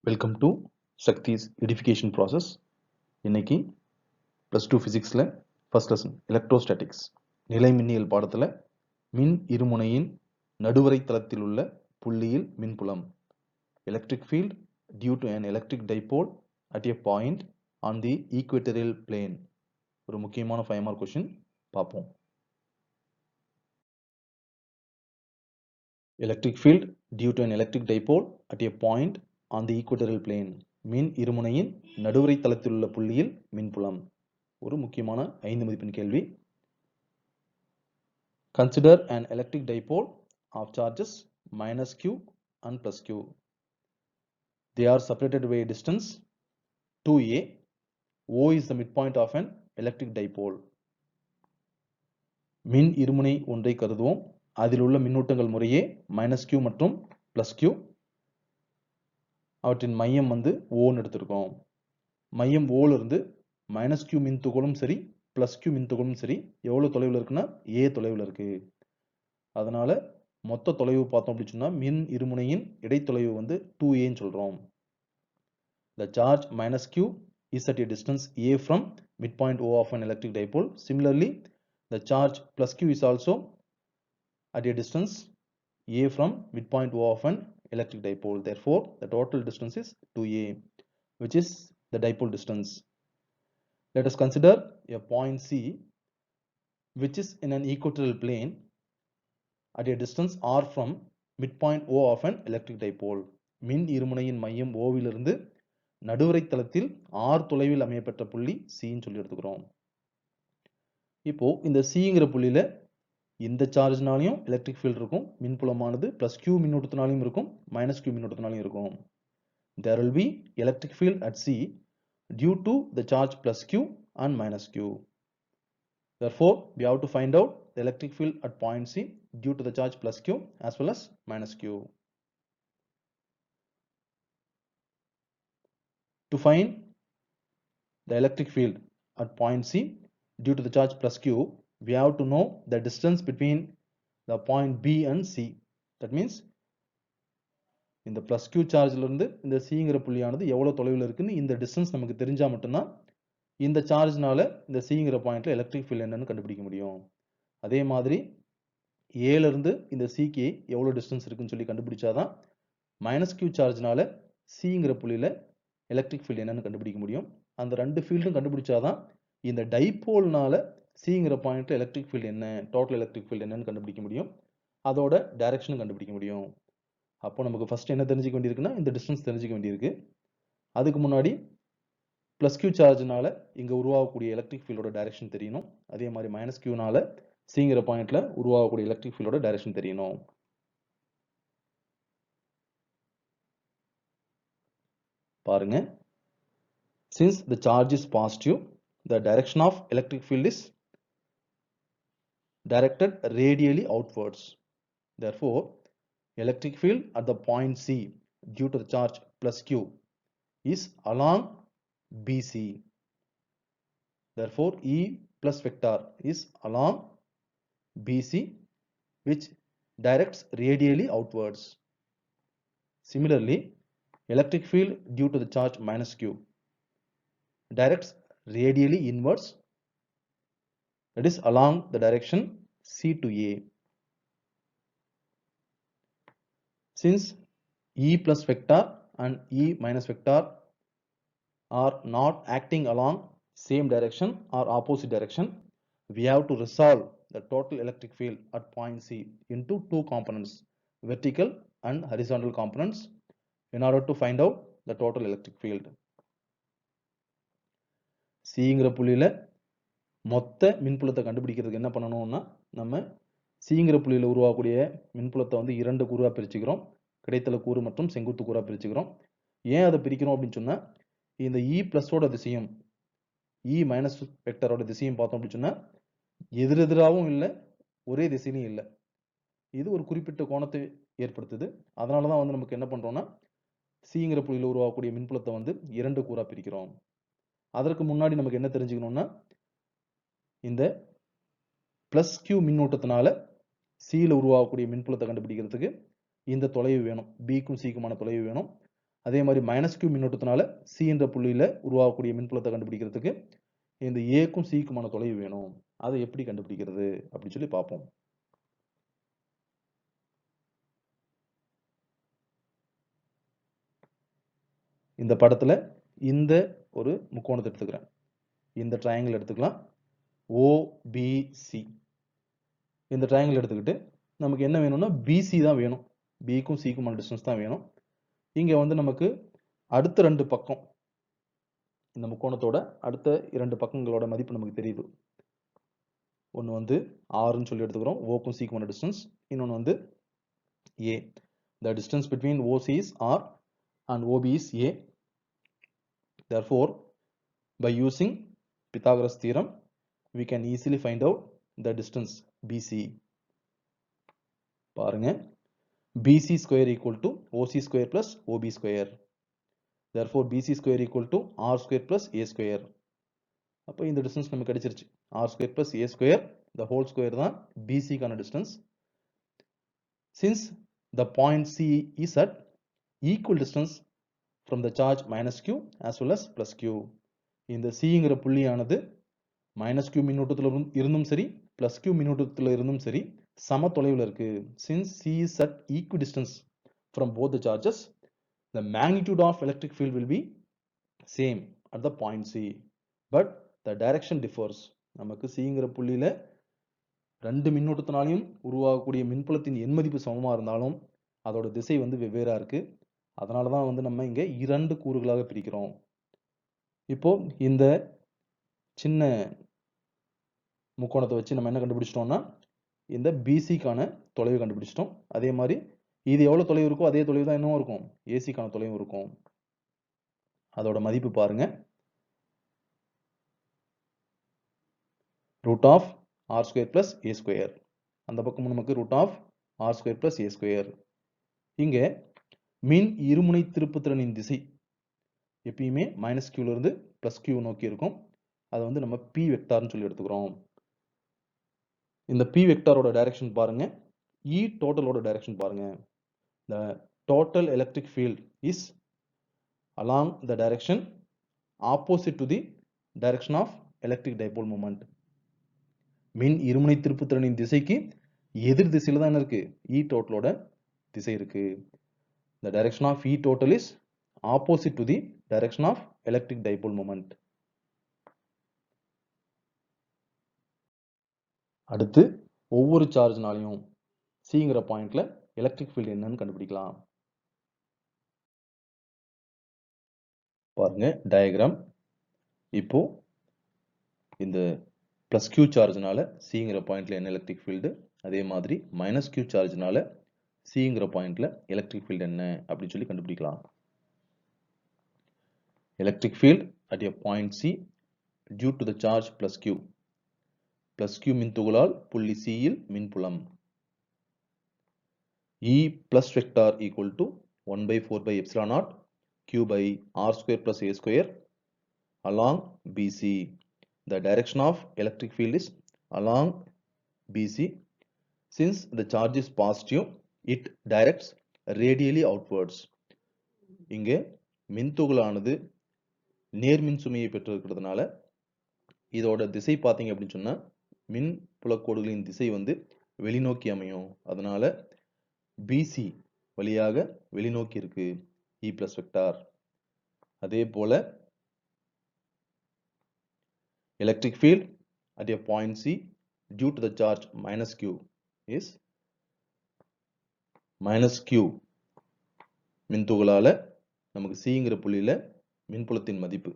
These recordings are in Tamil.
Welcome to Shakti's edification process. இன்னைக்கு +2 ஃபிசிக்ஸில் ஃபர்ஸ்ட் லெசன் எலக்ட்ரோஸ்டாட்டிக்ஸ் நிலை மின்னியல் பாடத்தில் மின் இருமுனையின் நடுவரை தளத்தில் உள்ள புள்ளியில் மின்புலம் electric field due to an electric dipole at a point on the equatorial plane ஒரு முக்கியமான 5 மார்க் கொஸ்டின் பார்ப்போம். Electric field due to an electric dipole at a point on the equatorial plane மின் இருமுனையின் நடுவரை தளத்தில் உள்ள புள்ளியில் மின்புலம் ஒரு முக்கியமான 5 மதிப்பெண் கேள்வி. Consider an electric dipole of charges -q and +q. They are separated by a distance 2a. O is the midpoint of an electric dipole. மின் இருமுனை ஒன்றை கருதுவோம். அதில் உள்ள மின்னூட்டங்கள் முறையே -q மற்றும் +q. அவற்றின் மையம் O எடுத்திருக்கோம். மையம் O இருந்து -q மின்துகளும் சரி +q மின்துகளும் சரி எவ்வளவு தொலைவில் இருக்குன்னா a தொலைவில் இருக்கு. அதனால மொத்த தொலைவு பார்த்தோம் அப்படி சொன்னா மின் இருமுனையின் இடைத்தொலைவு 2a ன்னு சொல்றோம். The charge -q is at a distance a from midpoint O of an electric dipole. Similarly, the charge +q is also at a distance a from midpoint O of an electric dipole. Therefore, the total distance is 2a, which is the dipole distance. Let us consider a point C, which is in an equatorial plane at a distance r from midpoint O of an electric dipole. மின் இருமுனையின் மையம் O விலிருந்து நடுவரை தளத்தில் r தொலைவில் அமையப்பட்ட புள்ளி C ன்னு சொல்லி எடுத்துக்கிறோம். இப்போ இந்த Cங்கிற புள்ளியில இந்த சார்ஜ்னாலையும் எலக்ட்ரிக் ஃபீல்ட் இருக்கும், மின்புலமானது +q மின்னூட்டத்தினாலையும் இருக்கும், -q மின்னூட்டத்தினாலையும் இருக்கும். There will be electric field at C due to the charge +q and -q. Therefore, we have to find out the electric field at point C due to the charge +q as well as -q. To find the electric field at point C due to the charge +q, we have to know the distance between the point B and C. That means இந்த +q சார்ஜ்ல இருந்து இந்த Cங்கிற புள்ளியானது எவ்வளவு தொலைவில் இருக்குன்னு இந்த டிஸ்டன்ஸ் நமக்கு தெரிஞ்சா மட்டும்தான் இந்த சார்ஜ்னால இந்த Cங்கிற பாயிண்ட்ல எலக்ட்ரிக் ஃபீல்ட் என்னன்னு கண்டுபிடிக்க முடியும். அதே மாதிரி A ல இருந்து இந்த Cக்கு எவ்வளவு டிஸ்டன்ஸ் இருக்குன்னு சொல்லி கண்டுபிடிச்சாதான் -q சார்ஜ்னால Cங்கிற புள்ளியில எலக்ட்ரிக் ஃபீல்ட் என்னன்னு கண்டுபிடிக்க முடியும். அந்த ரெண்டு ஃபீல்டும் கண்டுபிடிச்சாதான் இந்த டைபோல்னால Cங்கிற பாயிண்ட்ல எலக்ட்ரிக் ஃபீல்ட் என்ன, டோட்டல் எலக்ட்ரிக் ஃபீல்ட் என்னன்னு கண்டுபிடிக்க முடியும். அதோட டைரக்ஷனும் கண்டுபிடிக்க முடியும். அப்போ நமக்கு ஃபர்ஸ்ட் என்ன தெரிஞ்சுக்க வேண்டியிருக்குன்னா இந்த டிஸ்டன்ஸ் தெரிஞ்சுக்க வேண்டியிருக்கு. அதுக்கு முன்னாடி +q சார்ஜ்னால இங்க உருவாகக்கூடிய எலக்ட்ரிக் ஃபீல்டோட டைரக்ஷன் தெரியணும். அதே மாதிரி -qனால Cங்கிற பாயிண்ட்ல உருவாகக்கூடிய எலக்ட்ரிக் ஃபீல்டோட டைரக்ஷன் தெரியணும். பாருங்க, since the charge is positive, the direction of electric field is directed radially outwards. Therefore, electric field at the point C due to the charge +q is along BC. Therefore, E plus vector is along BC, which directs radially outwards. Similarly, electric field due to the charge -q directs radially inwards, that is along the direction C to A. Since E plus vector and E minus vector are not acting along same direction or opposite direction, we have to resolve the total electric field at point C into two components, vertical and horizontal components, in order to find out the total electric field. Cங்கிற புள்ளியில மொத்த மின்புலத்தை கண்டுபிடிக்கிறதுக்கு என்ன பண்ணணும்னா நம்ம Cங்கிற புள்ளியில உருவாகக்கூடிய மின்புலத்தை இரண்டு கூறா பிரிச்சுக்கிறோம், கிடைத்தல கூறு மற்றும் செங்குத்து கூறா பிரிச்சுக்கிறோம். ஏன் அதை பிரிக்கிறோம் அப்படின்னு சொன்னா இந்த E பிளஸோட திசையும் E மைனஸ் வெக்டரோட திசையும் பார்த்தோம் அப்படின்னு சொன்னா எதிரெதிராகவும் இல்லை, ஒரே திசையிலும் இல்லை. இது ஒரு குறிப்பிட்ட கோணத்தை ஏற்படுத்துது. அதனாலதான் நமக்கு என்ன பண்றோம்னா Cங்கிற புள்ளியில உருவாகக்கூடிய மின்புலத்தை இரண்டு கூறா பிரிக்கிறோம். அதற்கு முன்னாடி நமக்கு என்ன தெரிஞ்சுக்கணும்னா இந்த +q மின்னூட்டத்தினால C ல உருவாகக்கூடிய மின்புலத்தை கண்டுபிடிக்கிறதுக்கு இந்த தொலைவு வேணும், B க்கும் C க்குமான தொலைவு வேணும். அதே மாதிரி மைனஸ் Q மின்னோட்டத்தினால C என்ற புள்ளியில உருவாகக்கூடிய மின்புலத்தை கண்டுபிடிக்கிறதுக்கு இந்த Aக்கும் Cக்குமான தொலைவு வேணும். அதை எப்படி கண்டுபிடிக்கிறது அப்படின்னு சொல்லி பார்ப்போம். இந்த படத்துல இந்த ஒரு முக்கோணத்தை எடுத்துக்கிறேன். இந்த ட்ரையாங்கிள் எடுத்துக்கலாம். OBC. இந்த ட்ரையாங்கிள் எடுத்துக்கிட்டு நமக்கு என்ன வேணும்னா BC தான் வேணும். Bக்கும் Cக்குமான டிஸ்டன்ஸ் தான் வேணும். இங்க வந்து நமக்கு அடுத்த ரெண்டு பக்கம் இந்த முக்கோணத்தோட அடுத்த இரண்டு பக்கங்களோட மதிப்பு நமக்கு தெரியுது. ஒன்று வந்து ஆறுன்னு சொல்லி எடுத்துக்கிறோம். ஓக்கும் சிக்குமான டிஸ்டன்ஸ். இன்னொன்று வந்து A. The distance between OC is R and OB is A. Therefore, by using Pythagoras theorem, we can easily find out the distance BC. பாருங்க, BC square equal to OC square plus OB square. Therefore, BC square equal to R square plus A square. அப்போ இந்த distance நமக்கு கிடைச்சிருச்சு. R square plus A square, the whole square தான் BC கான distance. Since the point C is at equal distance from the charge minus Q as well as plus Q. இந்த Cங்கிற புள்ளியானது minus Q மின்னூட்டத்தில் இருந்தும் சரி plus Q மின்னூட்டத்தில் இருந்தும் சரி சம தொலைவில் இருக்கு. Since C is at equidistance from both the charges, the magnitude of electric field will be same at the point C, but the direction differs. நமக்கு Cங்கிற புள்ளியில ரெண்டு மின்னூட்டத்தினாலையும் உருவாகக்கூடிய மின்புலத்தின் எண் மதிப்பு சமமா இருந்தாலும் அதோட திசை வந்து வெவ்வேறா இருக்கு. அதனால தான் வந்து நம்ம இங்க இரண்டு கூறுகளாக பிரிக்கிறோம். இப்போ இந்த சின்ன முக்கோணத்தை வச்சு நம்ம என்ன கண்டுபிடிச்சிட்டோம்னா இந்த BCக்கான தொலைவு கண்டுபிடிச்சிட்டோம். அதே மாதிரி இது எவ்வளவு தொலைவு இருக்கோ அதே தொலைவு தான் என்னவும் இருக்கும், ACக்கான தொலைவு இருக்கும். அதோட மதிப்பு பாருங்க, root of R square plus A square. அந்த பக்கம் நமக்கு root of R square plus A square. இங்க மின் இருமுனை திருப்புத்திறனின் திசை எப்பயுமே மைனஸ் Q இருந்து பிளஸ் Q நோக்கி இருக்கும். அதை வந்து நம்ம P வெக்டார்னு சொல்லி எடுத்துக்கிறோம். இந்த P வெக்டாரோட டைரக்ஷன் பாருங்க, E டோட்டலோட டைரக்ஷன் பாருங்க. The total electric field is along the direction opposite to the direction of electric dipole moment. மின் இருமுனை திருப்புத்திறனின் திசைக்கு எதிர் திசையில தான் இருக்கு E டோட்டலோட திசை இருக்கு. The direction of E total is opposite to the direction of electric dipole moment. அடுத்து ஒவ்வொரு சார்ஜ்னாலையும் Cங்கிற பாயிண்ட்ல எலக்ட்ரிக் ஃபீல்ட் என்னன்னு கண்டுபிடிக்கலாம். பாருங்க டயக்ராம். இப்போ இந்த பிளஸ் Q சார்ஜ்னால Cங்கிற பாயிண்ட்ல என்ன எலக்ட்ரிக் ஃபீல்டு, அதே மாதிரி மைனஸ் Q சார்ஜ்னால Cங்கிற பாயிண்ட்ல எலக்ட்ரிக் ஃபீல்டு என்ன அப்படின்னு சொல்லி கண்டுபிடிக்கலாம். Electric field at a point C due to the charge plus Q. Plus Q மின்துகளால் புள்ளி C இல் மின்புலம். E plus vector equal to 1 by 4 by epsilon naught Q by R square plus A square along BC. The direction of electric field is along BC. Since the charge is positive, it directs radially outwards. இங்கே மின்துகளானது நேர்மின் சுமையை பெற்றிருக்கிறதுனால இதோட திசை பார்த்தீங்க அப்படின்னு சொன்னா மின் புலக்கோடுகளின் திசை வந்து வெளிநோக்கி அமையும். அதனால BC வழியாக வெளிநோக்கி இருக்கு E plus வெக்டார். அதே போல electric field at a point C due to the charge minus Q is minus Q. மின்துகளால நமக்கு Cங்கிற புள்ளியில மின்புலத்தின் மதிப்பு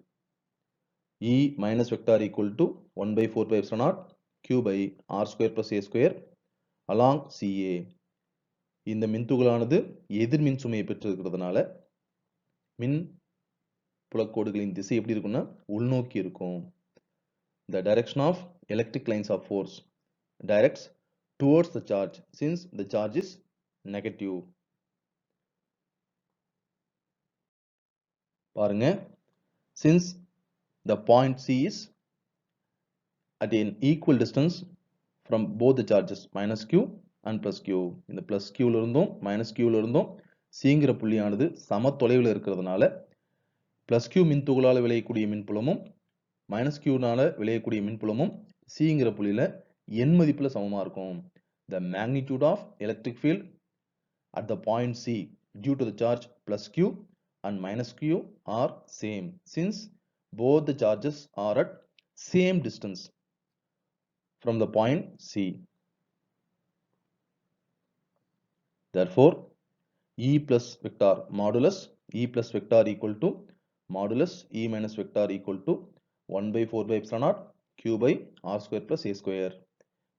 E minus vector equal to 1 by 4 by epsilon naught Q by R square plus A square along CA. இந்த மின்துகளானது எதிர் மின் சுமையை பெற்றிருக்கிறதுனால மின் புலக்கோடுகளின் திசை எப்படி இருக்கும்னா உள்நோக்கி இருக்கும். The direction of electric lines of force directs towards the charge since the charge is negative. பாருங்க, since the point C is at an equal distance from both the charges minus Q and plus Q. இந்த plus Q ல இருந்தும் minus Q ல இருந்தும் சிங்கிற புள்ளியானது சம தொலைவில் இருக்கிறதுனால பிளஸ் கியூ மின்துகளால் விளையக்கூடிய மின்புலமும் மைனஸ் கியூனால விளையக்கூடிய மின்புலமும் சிங்கிற புள்ளியில எண் மதிப்புல சமமா இருக்கும். The magnitude of electric field at the point C due to the charge plus Q and minus Q are same since both the charges are at same distance from the point C. Therefore, E plus vector modulus E plus vector equal to modulus E minus vector equal to 1 by 4 by epsilon naught Q by R square plus A square.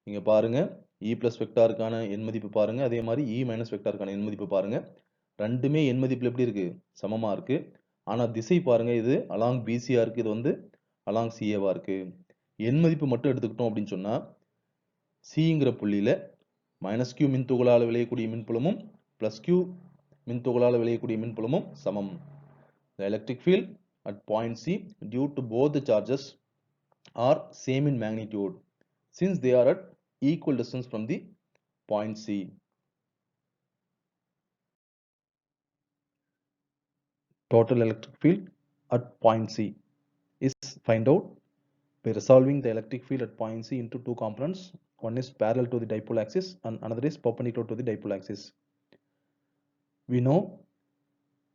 இங்க பாருங்க E plus வெக்டாருக்கான எண் மதிப்பு பாருங்க, அதே மாதிரி E minus வெக்டாருக்கான எண் மதிப்பு பாருங்க. ரெண்டுமே எண் மதிப்புல எப்படி இருக்கு? சமமா இருக்கு. ஆனா திசை பாருங்க, இது along BC ஆ இருக்கு, இது வந்து along CA வா இருக்கு. எண் மதிப்பு மட்டும் எடுத்துக்கிட்டோம் அப்படின்னு சொன்னா Cங்கிற புள்ளியில மைனஸ் Q மின்துகளால் விளையக்கூடிய மின்புலமும் பிளஸ் Q மின்துகளால் விளையக்கூடிய மின்புலமும் சமம். The electric field at point C due to both the charges are same in magnitude since they are at equal distance from the point C. Total electric field at point C is find out by resolving the electric field at point C into two components. One is parallel to the dipole axis and another is perpendicular to the dipole axis. We know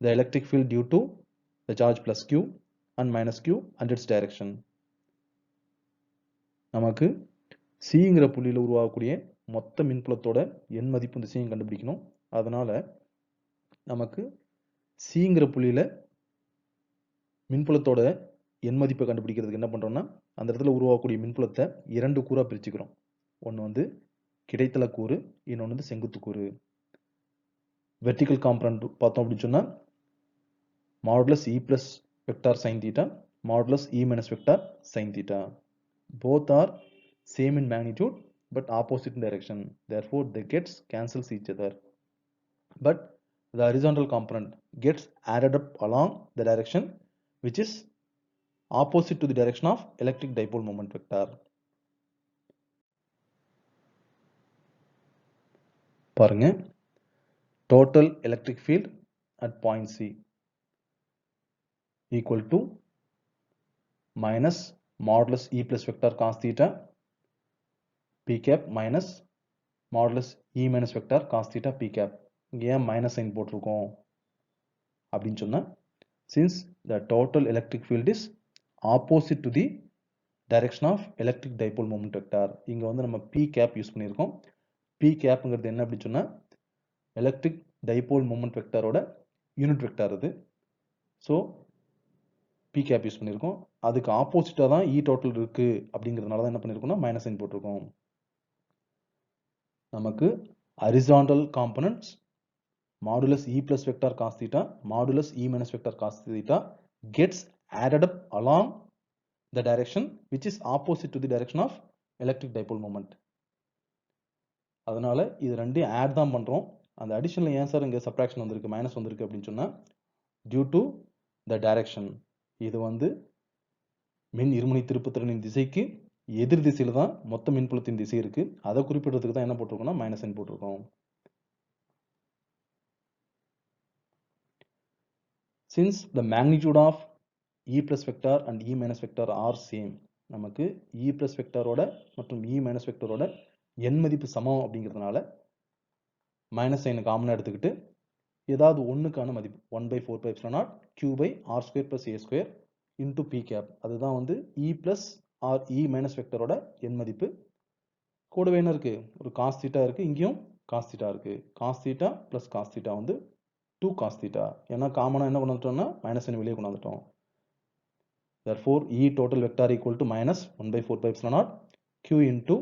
the electric field due to the charge plus Q and minus Q and its direction. நமக்கு Cங்கிற புள்ளியில உருவாகக்கூடிய மொத்த மின்புலத்தோட எண் மதிப்பு திசையும் கண்டுபிடிக்கணும். அதனால நமக்கு Cங்கிற புள்ளியில மின்புலத்தோட எண் மதிப்பை கண்டுபிடிக்கிறதுக்கு என்ன பண்றோம்னா, அந்த இடத்துல உருவாகக்கூடிய மின்புலத்தை இரண்டு கூறா பிரிச்சுக்கிறோம். ஒன்று வந்து கிடைத்தல கூறு, இன்னொன்று வந்து செங்குத்து கூறு. வெர்டிகல் காம்பனன்ட் பார்த்தோம் அப்படின்னு சொன்னா modulus E plus vector sin theta, modulus E minus vector sin theta. Both are same in magnitude but opposite in direction. Therefore, they gets cancels each other. But the horizontal component gets added up along the direction which is opposite to the direction of electric dipole moment vector. பாருங்க, total electric field at point C equal to minus modulus E plus vector cos theta p cap minus modulus E minus vector cos theta p cap. இங்க ஏன் மைனஸ் சைன் போட்டிருக்கோம் அப்படின்னு சொன்னா, since the total electric field is opposite to the direction of electric dipole moment vector. இங்க வந்து நம்ம p cap யூஸ் பண்ணியிருக்கோம். p capங்கிறது என்ன அப்படின்னு சொன்னா electric dipole moment vectorோட யூனிட் வெக்டார் இது. ஸோ p cap யூஸ் பண்ணியிருக்கோம். அதுக்கு ஆப்போசிட்டா தான் E total இருக்கு அப்படிங்கிறதுனால தான் என்ன பண்ணியிருக்கோம்னா மைனஸ் சைன் போட்டிருக்கோம். நமக்கு horizontal components modulus E plus vector cos theta, modulus E minus vector cos theta gets added up along the direction which is opposite to the direction of electric dipole moment. அதனால இது ரெண்டையும் ஆட் தான் பண்றோம். அந்த அடிஷன்ல ஏன் சார் இங்க சப்ட்ராக்ஷன் வந்திருக்கு, மைனஸ் வந்திருக்கு அப்படின்னு சொன்னா due to the direction. இது வந்து மின் இருமுனை திருப்புத்திறனின் திசைக்கு எதிர் திசையில தான் மொத்த மின்புலத்தின் திசை இருக்கு. அதை குறிப்பிடுறதுக்கு தான் என்ன போட்டிருக்கோம்னா மைனஸ் சைன் போட்டிருக்கோம். Since the magnitude of E plus vector and E minus vector are same, நமக்கு E plus vectorோட மற்றும் E minus vectorோட எண் மதிப்பு சமம் அப்படிங்கிறதுனால மைனஸ் சைனை காமனா எடுத்துக்கிட்டு ஏதாவது ஒன்றுக்கான மதிப்பு 1 by 4 pi epsilon naught Q by R square plus A square into P cap, அதுதான் வந்து E plus or E minus vectorோட எண் மதிப்பு. கூடவே என்ன இருக்கு, ஒரு cos theta இருக்கு, இங்கேயும் cos theta இருக்கு. cos theta plus cos theta வந்து 2 cos theta. ஏன்னா காமனா என்ன கொண்டு வந்துட்டோம்னா மைனஸ் சைன் வெளியே கொண்டு வந்துட்டோம். Therefore, E total vector equal to minus 1 by 4 pi epsilon naught Q into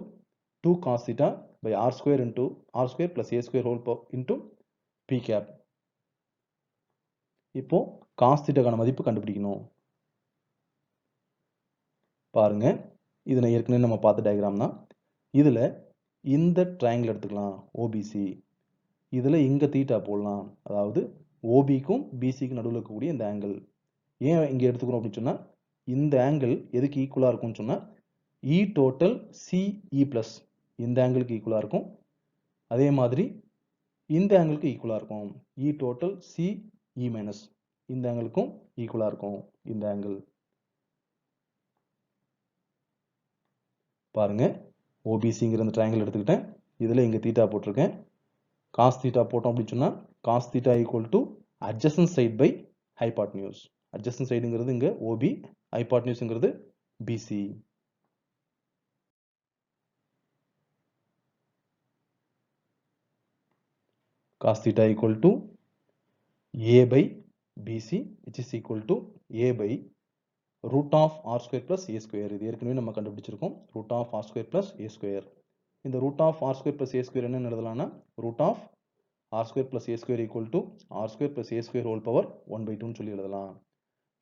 2 cos theta by R square into R square plus A square whole power into P cap. இப்போ cos theta கான மதிப்பு கண்டுபிடிக்கணும். பாருங்க, இது நான் ஏற்கனவே நம்ம பார்த்த டயக்ராம் தான். இதுல இந்த ட்ரையாங்கிள் எடுத்துக்கலாம் OBC. இதுல இங்க தீட்டா போடலாம், அதாவது OBக்கும் BCக்கும் நடுவில் இருக்கக்கூடிய இந்த ஆங்கிள். ஏன் இங்க எடுத்துக்கிறோம் அப்படின்னு சொன்னா இந்த ஆங்கிள் எதுக்கு ஈக்குவலா இருக்கும்னு சொன்னா E total CE plus இந்த ஆங்கிளுக்கு ஈக்குவலா இருக்கும். அதே மாதிரி இந்த ஆங்கிளுக்கு ஈக்குவலா இருக்கும். E total C E minus இந்த ஆங்கிளுக்கும் ஈக்குவலா இருக்கும் இந்த ஆங்கிள். பாருங்க OBCங்கிற இந்த ட்ரையாங்கிள் எடுத்துக்கிட்டேன். இதுல இங்க தீட்டா போட்டிருக்கேன். cos theta போட்டோம் அப்படின்னு சொன்னா cos theta equal to adjacent side by hypotenuse. adjacent sideங்கிறது இங்க OB, hypotenuseங்கிறது BC. cos theta equal to A by BC which is equal to A by root of R square plus A square. இது ஏற்கனவே நம்ம கண்டுபிடிச்சிருக்கோம். root of R square plus A square. இந்த root of R square plus A square என்ன எழுதலாம்னா root of R square plus A square equal to R square plus A square whole power 1 by 2 ன்னு சொல்லி எழுதலாம்.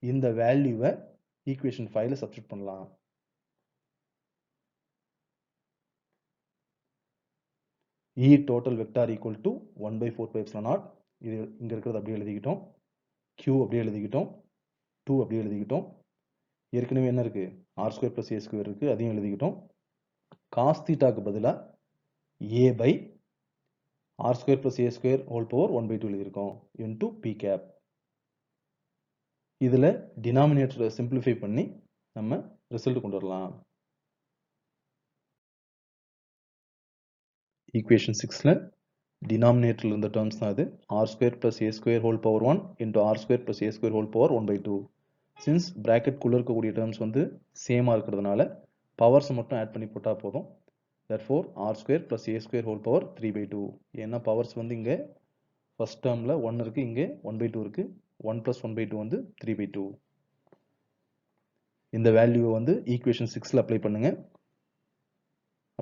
இந்த வேல்யூவை ஈக்குவேஷன் 5ல சப்ஸ்டிட் பண்ணலாம். E total vector equal to 1 by 4 pi epsilon naught. இது இங்க இருக்கிறது அப்படியே எழுதிக்கிட்டோம். Q அப்படியே எழுதிக்கிட்டோம். 2 அப்படியே எழுதிக்கிட்டோம். ஏற்கனவே என்ன இருக்கு R square plus A square இருக்கு, அதையும் எழுதிக்கிட்டோம். cos thetaக்கு பதிலா A by R square plus A square whole power 1 by 2 எழுதியிருக்கோம் into P cap. இதுல டினாமினேட்டரை சிம்பிளிஃபை பண்ணி நம்ம ரிசல்ட் கொண்டு வரலாம். ஈக்குவேஷன் 6ல டினாமினேட்டர்ல இருந்த டேர்ம்ஸ் தான் அது. R square plus A square whole power 1 into R square plus A square whole power 1 by 2. Since bracket குள்ள இருக்கக்கூடிய டேர்ம்ஸ் வந்து சேமா இருக்கிறதுனால பவர்ஸ் மட்டும் ஆட் பண்ணி போட்டா போதும். therefore R square plus A square whole power 3 by 2. ஏன்னா பவர்ஸ் வந்து இங்க ஃபர்ஸ்ட் டேர்ம்ல 1 இருக்கு, இங்க 1 by 2 இருக்கு. 1 plus 1 by 2 வந்து 3 by 2. இந்த வேல்யூவை வந்து ஈக்குவேஷன் 6ல அப்ளை பண்ணுங்க.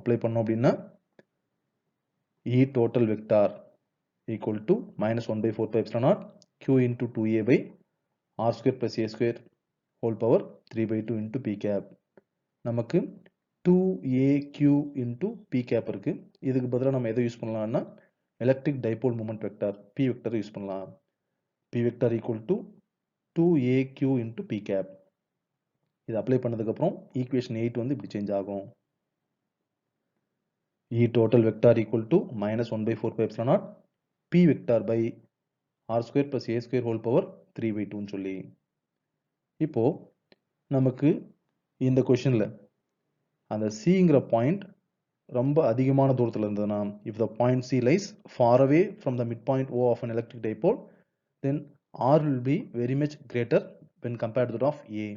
அப்ளை பண்ணோம் அப்படின்னா E total vector equal to minus 1 by 4 pi epsilon naught Q into 2A by R square plus A square whole power 3 by 2 into P cap. நமக்கு 2AQ into P cap இருக்கு. இதுக்கு பதிலா நம்ம எதை யூஸ் பண்ணலாம்னா electric dipole moment vector P vector use பண்ணலாம். P vector equal to 2AQ into P cap. இது அப்ளை பண்ணதுக்கு அப்புறம் ஈக்குவேஷன் 8 வந்து இப்படி சேஞ்ச் ஆகும். E total vector equal to minus 1 by 4 pi epsilon naught P vector by R square plus A square whole power 3 by 2 ன்னு சொல்லி. இப்போ நமக்கு இந்த கொஸ்டின்ல அந்த Cங்கிற பாயிண்ட் ரொம்ப அதிகமான தூரத்துல இருந்ததுன்னா if the point C lies far away from the midpoint O of an electric dipole then R will be very much greater when compared to that of A.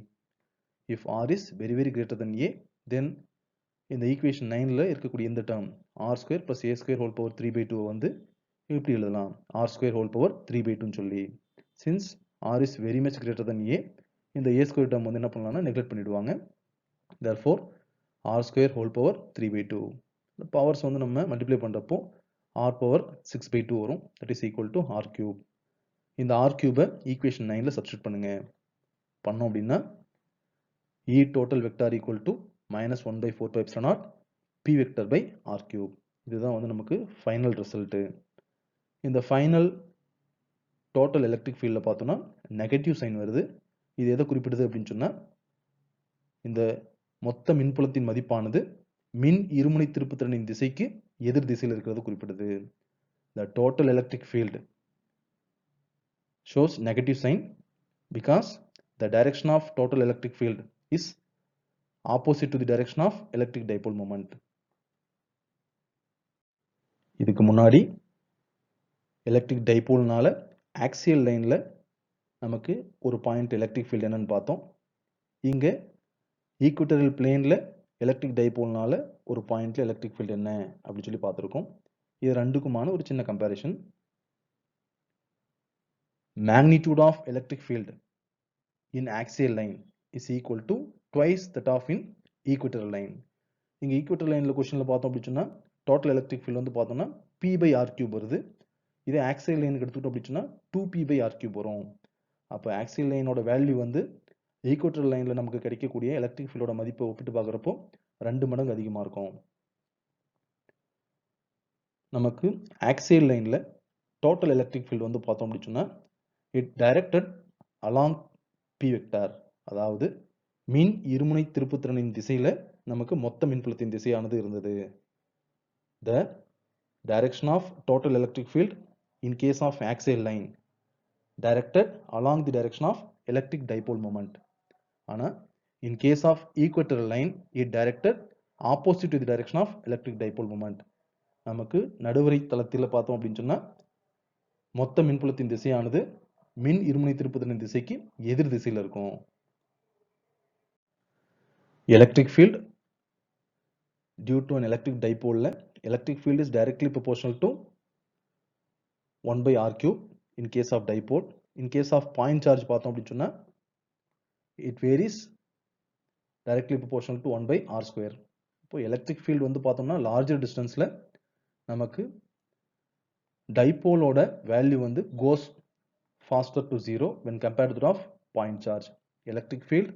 If R is very greater than A then இந்த ஈக்குவேஷன் 9ல இருக்கக்கூடிய இந்த term R square plus A square whole power 3 by 2 வந்து இப்படி எழுதலாம் R square whole power 3 by 2 ன்னு சொல்லி. since R is very much greater than A, இந்த A square term வந்து என்ன பண்ணலாம்னா நெக்லெக்ட் பண்ணிடுவாங்க. therefore R square whole power 3 by 2. இந்த பவர்ஸ் வந்து நம்ம மல்டிப்ளை பண்றப்போ R power 6 by 2 வரும். that is equal to R cube. இந்த R cube ஈக்குவேஷன் 9ல சப்ஸ்டிட் பண்ணுங்க. பண்ணோம் அப்படின்னா E total vector equal to minus 1 by 4 pi epsilon naught P vector by R cube. இதுதான் வந்து நமக்கு ஃபைனல் ரிசல்ட். இந்த ஃபைனல் டோட்டல் எலக்ட்ரிக் ஃபீல்ட்ல பார்த்தோம்னா நெகட்டிவ் சைன் வருது. இது எதை குறிப்பிடுது அப்படின்னு சொன்னா இந்த மொத்த மின்புலத்தின் மதிப்பானது மின் இருமுனை திருப்புத்திறனின் திசைக்கு எதிர் திசையில் இருக்கிறது குறிப்பிடுது. The total electric field shows negative sign because the direction of total electric field is opposite to the direction of electric dipole moment. இதுக்கு முன்னாடி எலக்ட்ரிக் டைபோல்னால ஆக்சியல் லைன்ல நமக்கு ஒரு பாயிண்ட் எலக்ட்ரிக் ஃபீல்ட் என்னன்னு பார்த்தோம். இங்க ஈக்குவட்டோரியல் பிளேன்ல எலக்ட்ரிக் டைபோல்னால ஒரு பாயிண்ட்ல எலக்ட்ரிக் ஃபீல்ட் என்ன அப்படின்னு சொல்லி பார்த்திருக்கோம். இது ரெண்டுக்குமான ஒரு சின்ன comparison. Magnitude of electric field in axial line is equal to twice that of in equatorial line. இங்க equatorial lineல क्वेश्चनல பார்த்தோம் அப்படி சொன்னா total electric field வந்து பார்த்தோம்னா P by R cube வருது. இதே axial லைனுக்கு எடுத்துக்கிட்டோம் அப்படி சொன்னா 2P by R cube வரும். அப்ப axial லைனோட வேல்யூ வந்து equatorial lineல நமக்கு கிடைக்கக்கூடிய எலக்ட்ரிக் ஃபீல்டோட மதிப்பை ஒப்பிட்டு பார்க்கறப்போ 2 மடங்கு அதிகமா இருக்கும். நமக்கு axial லைன்ல total electric field வந்து பார்த்தோம் அப்படி சொன்னா it directed along P vector, அதாவது மின் இருமுனை திருப்புத்திறனின் திசையில நமக்கு மொத்த மின்புலத்தின் திசையானது இருந்தது. The direction of total electric field in case of axial line directed along the direction of electric dipole moment. ஆனா in case of equatorial line it directed opposite to the direction of electric dipole moment. நமக்கு நடுவரை தளத்தில் பார்த்தோம் அப்படின்னு சொன்னா மொத்த மின்புலத்தின் திசையானது மின் இருமுனை திருப்புதலின் திசைக்கு எதிர் திசையில் இருக்கும். Electric field due to an electric dipole, electric field is directly proportional to 1 by r cube in case of dipole. In case of point charge பார்த்தோம் அப்படின்னு சொன்னா it varies directly proportional to 1 by r square. இப்போ எலக்ட்ரிக் ஃபீல்ட் வந்து பார்த்தோம்னா லார்ஜர் டிஸ்டன்ஸ்ல நமக்கு டைபோலோட வேல்யூ வந்து goes faster to 0 when compared to that of point charge. Electric field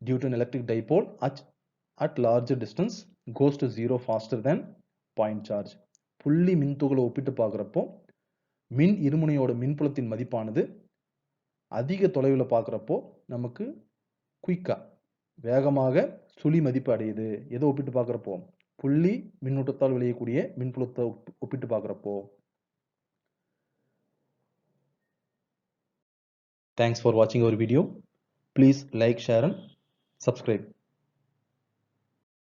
due to an electric dipole at larger distance goes to 0 faster than point charge. புள்ளி மின்துகளை ஒப்பிட்டு பார்க்குறப்போ மின் இருமுனையோட மின்புலத்தின் மதிப்பானது அதிக தொலைவில் பார்க்குறப்போ நமக்கு குயிக்கா வேகமாக சுழி மதிப்பு அடையுது. எதை ஒப்பிட்டு பார்க்குறப்போ புள்ளி மின்னூட்டத்தால் விளையக்கூடிய மின்புலத்தை ஒப்பிட்டு பார்க்குறப்போ. Thanks for watching our video. Please like, share and subscribe.